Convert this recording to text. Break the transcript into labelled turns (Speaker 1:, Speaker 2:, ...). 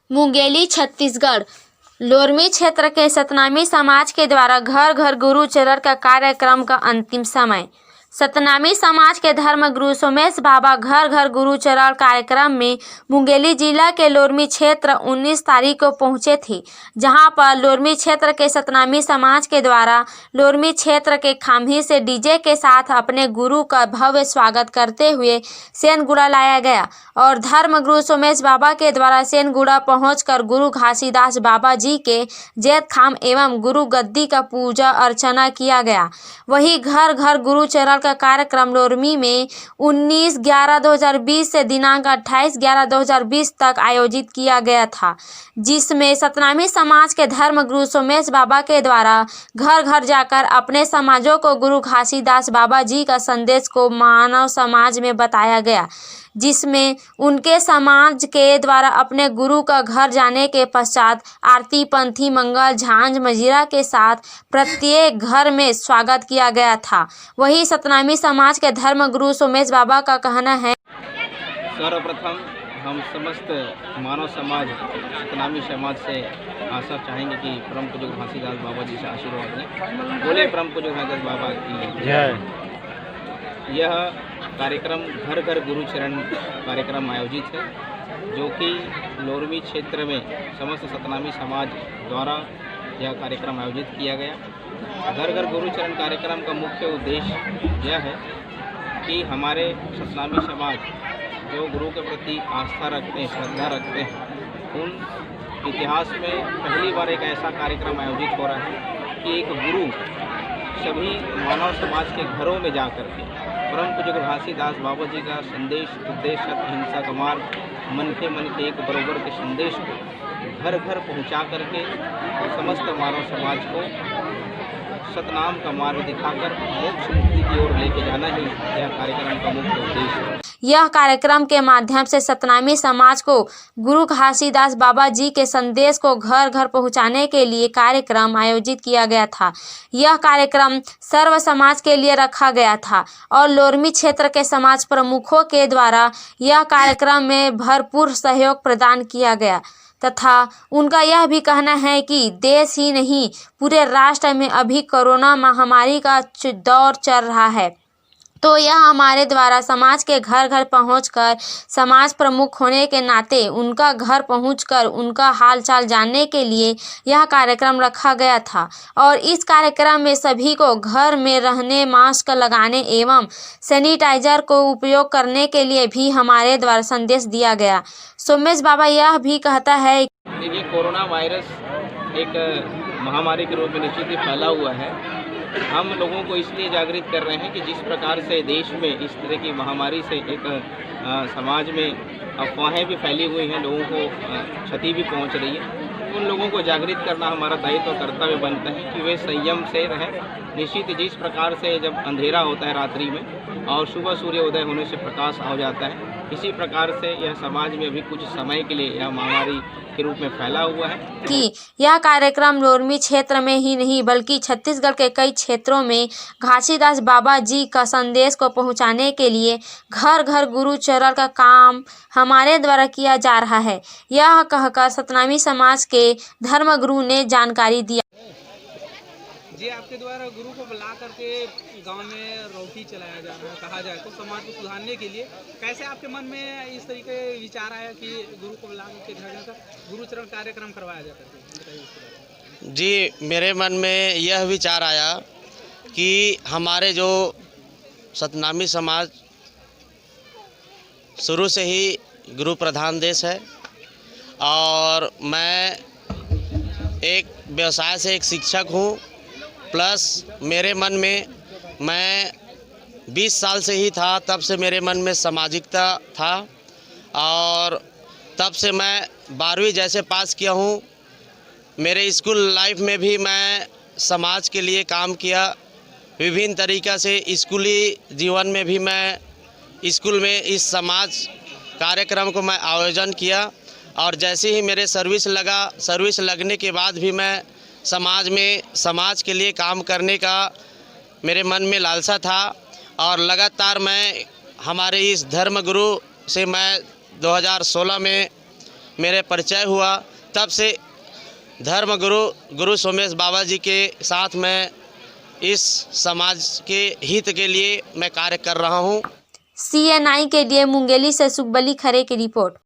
Speaker 1: मुंगेली छत्तीसगढ़। लोरमी क्षेत्र के सतनामी समाज के द्वारा घर घर गुरु चरण का कार्यक्रम का अंतिम समय। सतनामी समाज के धर्म गुरु सोमेश बाबा घर घर गुरु चरण कार्यक्रम में मुंगेली जिला के लोरमी क्षेत्र 19 तारीख को पहुंचे थे, जहां पर लोरमी क्षेत्र के सतनामी समाज के द्वारा लोरमी क्षेत्र के खाम्ही से डीजे के साथ अपने गुरु का भव्य स्वागत करते हुए सेनगुड़ा लाया गया और धर्म गुरु सोमेश बाबा के द्वारा सेनगुड़ा पहुंचकर गुरु घासीदास बाबा जी के जैत खाम एवं गुरु गद्दी का पूजा अर्चना किया गया। वही घर घर गुरु चरण का कार्यक्रम लोरमी में 19/11/2020 से दिनांक 28/11/2020 तक आयोजित किया गया था, जिसमें सतनामी समाज के धर्म गुरु सोमेश बाबा के द्वारा घर घर जाकर अपने समाजों को गुरु घासीदास बाबा जी का संदेश को मानव समाज में बताया गया, जिसमें उनके समाज के द्वारा अपने गुरु का घर जाने के पश्चात आरती, पंथी, मंगल, झांझ, मजीरा के साथ प्रत्येक घर में स्वागत किया गया था। वही सतनामी समाज के धर्म गुरु सोमेश बाबा का कहना है,
Speaker 2: सर्वप्रथम हम समस्त मानव समाज सतनामी समाज से आशा चाहेंगे कि परम पूज्य घासीदास बाबा जी से आशीर्वाद लें। बोले परम पूज्य घासीदास बाबा की जय। यह कार्यक्रम घर घर गुरु चरण कार्यक्रम आयोजित है, जो कि लोरमी क्षेत्र में समस्त सतनामी समाज द्वारा यह कार्यक्रम आयोजित किया गया। घर घर गुरु चरण कार्यक्रम का मुख्य उद्देश्य यह है कि हमारे सतनामी समाज जो गुरु के प्रति आस्था रखते हैं, श्रद्धा रखते हैं, उन इतिहास में पहली बार एक ऐसा कार्यक्रम आयोजित हो रहा है कि एक गुरु सभी मानव समाज के घरों में जाकर के परम पूज्य घासीदास बाबा जी का संदेश, उद्देश्य, सत्य, अहिंसा का मार्ग, मन के एक बरोबर के संदेश को घर घर पहुंचा करके समस्त मानव समाज को सतनाम का मार्ग दिखाकर मोक्ष मुक्ति की ओर लेके जाना ही यह कार्यक्रम का मुख्य उद्देश्य है।
Speaker 1: यह कार्यक्रम के माध्यम से सतनामी समाज को गुरु घासीदास बाबा जी के संदेश को घर घर पहुंचाने के लिए कार्यक्रम आयोजित किया गया था। यह कार्यक्रम सर्व समाज के लिए रखा गया था और लोरमी क्षेत्र के समाज प्रमुखों के द्वारा यह कार्यक्रम में भरपूर सहयोग प्रदान किया गया तथा उनका यह भी कहना है कि देश ही नहीं पूरे राष्ट्र में अभी कोरोना महामारी का दौर चल रहा है, तो यह हमारे द्वारा समाज के घर घर पहुंचकर समाज प्रमुख होने के नाते उनका घर पहुंचकर उनका हालचाल जानने के लिए यह कार्यक्रम रखा गया था और इस कार्यक्रम में सभी को घर में रहने, मास्क लगाने एवं सैनिटाइजर को उपयोग करने के लिए भी हमारे द्वारा संदेश दिया गया। सोमेश बाबा यह भी कहता है,
Speaker 2: देखिए, कोरोना वायरस एक महामारी के रूप में निश्चित ही फैला हुआ है। हम लोगों को इसलिए जागृत कर रहे हैं कि जिस प्रकार से देश में इस तरह की महामारी से एक समाज में अफवाहें भी फैली हुई हैं, लोगों को क्षति भी पहुंच रही है, उन लोगों को जागृत करना हमारा दायित्व और कर्तव्य बनता है कि वे संयम से रहें। निश्चित जिस प्रकार से जब अंधेरा होता है रात्रि में और सुबह सूर्योदय होने से प्रकाश हो जाता है, इसी प्रकार से यह समाज में अभी कुछ समय के लिए यह महामारी के रूप में फैला हुआ है
Speaker 1: कि यह कार्यक्रम लोरमी क्षेत्र में ही नहीं बल्कि छत्तीसगढ़ के कई क्षेत्रों में घासीदास बाबा जी का संदेश को पहुंचाने के लिए घर घर गुरु चरण का काम हमारे द्वारा किया जा रहा है। यह कहकर सतनामी समाज के धर्म गुरु ने जानकारी दिया।
Speaker 3: जी, आपके द्वारा गुरु को बुला करके गांव में रोटी चलाया जा रहा है, कहा जाए तो समाज को सुधारने के लिए कैसे आपके मन में इस तरीके विचार आया कि गुरु को बुला करके घर का गुरु चरण कार्यक्रम करवाया जाता है?
Speaker 4: जी, मेरे मन में यह विचार आया कि हमारे जो सतनामी समाज शुरू से ही गुरु प्रधान देश है और मैं एक व्यवसाय से एक शिक्षक हूँ, प्लस मेरे मन में मैं 20 साल से ही था, तब से मेरे मन में सामाजिकता था और तब से मैं 12वीं जैसे पास किया हूँ। मेरे स्कूल लाइफ में भी मैं समाज के लिए काम किया, विभिन्न तरीक़ा से स्कूली जीवन में भी मैं स्कूल में इस समाज कार्यक्रम को मैं आयोजन किया और जैसे ही मेरे सर्विस लगने के बाद भी मैं समाज में समाज के लिए काम करने का मेरे मन में लालसा था और लगातार मैं हमारे इस धर्म गुरु से मैं 2016 में मेरे परिचय हुआ, तब से गुरु सोमेश बाबा जी के साथ मैं इस समाज के हित के लिए मैं कार्य कर रहा हूँ।
Speaker 1: CNI के लिए मुंगेली से सुखबली खरे की रिपोर्ट।